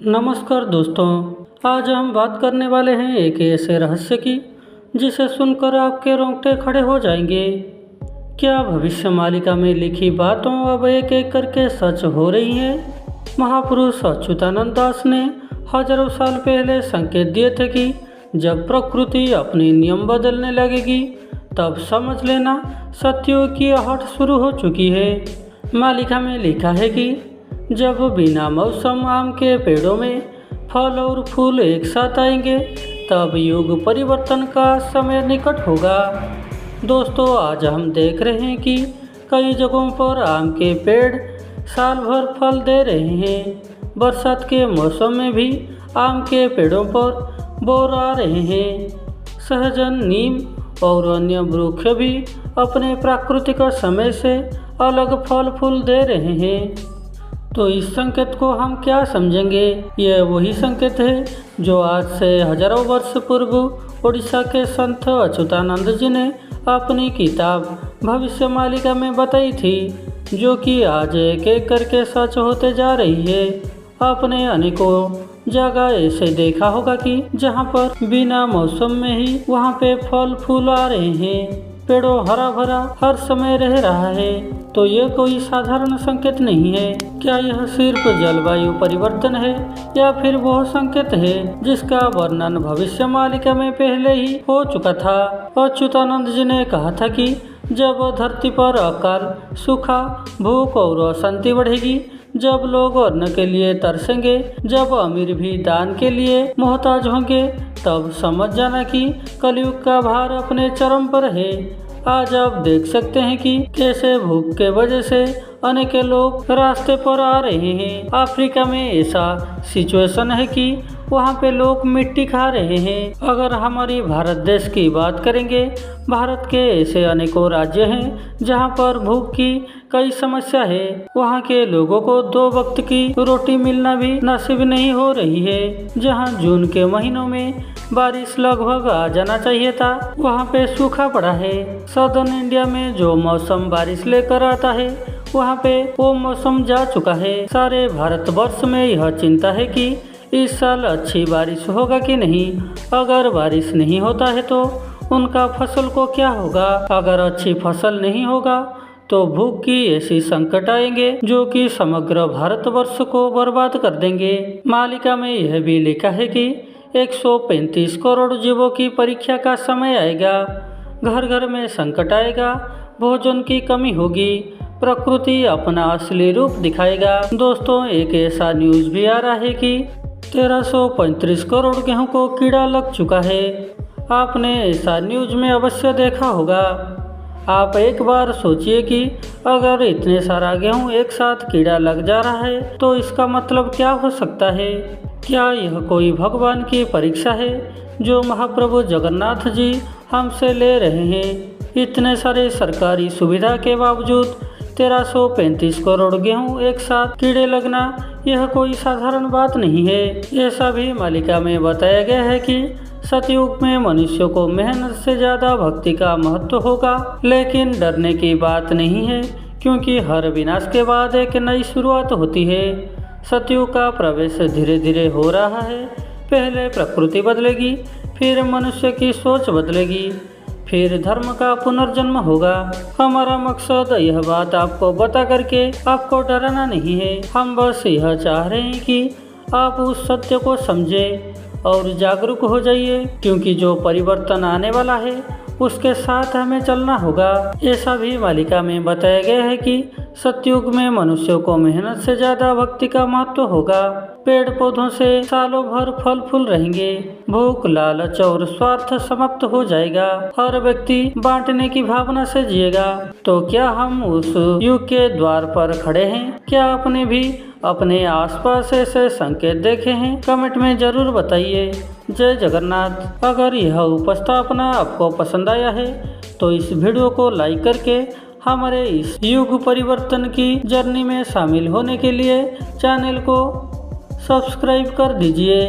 नमस्कार दोस्तों। आज हम बात करने वाले हैं एक ऐसे रहस्य की जिसे सुनकर आपके रोंगटे खड़े हो जाएंगे। क्या भविष्य मालिका में लिखी बातों अब एक एक करके सच हो रही हैं? महापुरुष अच्युतानंद दास ने हजारों साल पहले संकेत दिए थे कि जब प्रकृति अपने नियम बदलने लगेगी तब समझ लेना सत्युग की आहट शुरू हो चुकी है। मालिका में लिखा है कि जब बिना मौसम आम के पेड़ों में फल और फूल एक साथ आएंगे तब युग परिवर्तन का समय निकट होगा। दोस्तों, आज हम देख रहे हैं कि कई जगहों पर आम के पेड़ साल भर फल दे रहे हैं। बरसात के मौसम में भी आम के पेड़ों पर बोर आ रहे हैं। सहजन, नीम और अन्य वृक्ष भी अपने प्राकृतिक समय से अलग फल फूल दे रहे हैं। तो इस संकेत को हम क्या समझेंगे? यह वही संकेत है जो आज से हजारों वर्ष पूर्व उड़ीसा के संत अच्युतानंद जी ने अपनी किताब भविष्य मालिका में बताई थी, जो कि आज एक एक करके सच होते जा रही है। आपने अनेकों जगह ऐसे देखा होगा कि जहां पर बिना मौसम में ही वहां पे फल फूल आ रहे हैं, पेड़ों हरा भरा हर समय रह रहा है। तो यह कोई साधारण संकेत नहीं है। क्या यह सिर्फ जलवायु परिवर्तन है या फिर वह संकेत है जिसका वर्णन भविष्य मालिका में पहले ही हो चुका था? अच्युतानंद जी ने कहा था कि जब धरती पर अकाल, सूखा, भूख और अशांति बढ़ेगी, जब लोग अन्न के लिए तरसेंगे, जब अमीर भी दान के लिए मोहताज होंगे, तब समझ जाना कि कलयुग का भार अपने चरम पर है। आज आप देख सकते हैं कि कैसे भूख के वजह से अनेक लोग रास्ते पर आ रहे हैं। अफ्रीका में ऐसा सिचुएशन है कि वहाँ पे लोग मिट्टी खा रहे हैं। अगर हमारी भारत देश की बात करेंगे, भारत के ऐसे अनेकों राज्य हैं जहाँ पर भूख की कई समस्या है। वहाँ के लोगों को 2 वक्त की रोटी मिलना भी नसीब नहीं हो रही है। जहाँ जून के महीनों में बारिश लगभग आ जाना चाहिए था, वहाँ पे सूखा पड़ा है। सदर्न इंडिया में जो मौसम बारिश लेकर आता है, वहाँ पे वो मौसम जा चुका है। सारे भारतवर्ष में यह चिंता है कि इस साल अच्छी बारिश होगा कि नहीं। अगर बारिश नहीं होता है तो उनका फसल को क्या होगा? अगर अच्छी फसल नहीं होगा तो भूख की ऐसी संकट आएंगे जो कि समग्र भारतवर्ष को बर्बाद कर देंगे। मालिका में यह भी लिखा है कि 135 करोड़ जीवों की परीक्षा का समय आएगा। घर घर में संकट आएगा, भोजन की कमी होगी, प्रकृति अपना असली रूप दिखाएगा। दोस्तों, एक ऐसा न्यूज़ भी आ रहा है कि 1335 करोड़ गेहूं को कीड़ा लग चुका है। आपने ऐसा न्यूज़ में अवश्य देखा होगा। आप एक बार सोचिए कि अगर इतने सारा गेहूं एक साथ कीड़ा लग जा रहा है तो इसका मतलब क्या हो सकता है? क्या यह कोई भगवान की परीक्षा है जो महाप्रभु जगन्नाथ जी हमसे ले रहे हैं? इतने सारे सरकारी सुविधा के बावजूद 1335 करोड़ गेहूं एक साथ कीड़े लगना यह कोई साधारण बात नहीं है। ऐसा भी मालिका में बताया गया है कि सतयुग में मनुष्य को मेहनत से ज़्यादा भक्ति का महत्व होगा। लेकिन डरने की बात नहीं है, क्योंकि हर विनाश के बाद एक नई शुरुआत होती है। सतयुग का प्रवेश धीरे धीरे हो रहा है। पहले प्रकृति बदलेगी, फिर मनुष्य की सोच बदलेगी, फिर धर्म का पुनर्जन्म होगा। हमारा मकसद यह बात आपको बता करके आपको डराना नहीं है। हम बस यह चाह रहे हैं कि आप उस सत्य को समझें और जागरूक हो जाइए, क्योंकि जो परिवर्तन आने वाला है उसके साथ हमें चलना होगा। ऐसा भी मालिका में बताया गया है कि सतयुग में मनुष्यों को मेहनत से ज़्यादा भक्ति का महत्व होगा। पेड़ पौधों से सालों भर फल फूल रहेंगे। भूख, लालच और स्वार्थ समाप्त हो जाएगा। हर व्यक्ति बांटने की भावना से जिएगा। तो क्या हम उस युग के द्वार पर खड़े हैं? क्या आपने भी अपने आसपास ऐसे संकेत देखे हैं? कमेंट में जरूर बताइए। जय जगन्नाथ। अगर यह उपस्थापना आपको पसंद आया है तो इस वीडियो को लाइक करके हमारे इस युग परिवर्तन की जर्नी में शामिल होने के लिए चैनल को सब्सक्राइब कर दीजिए।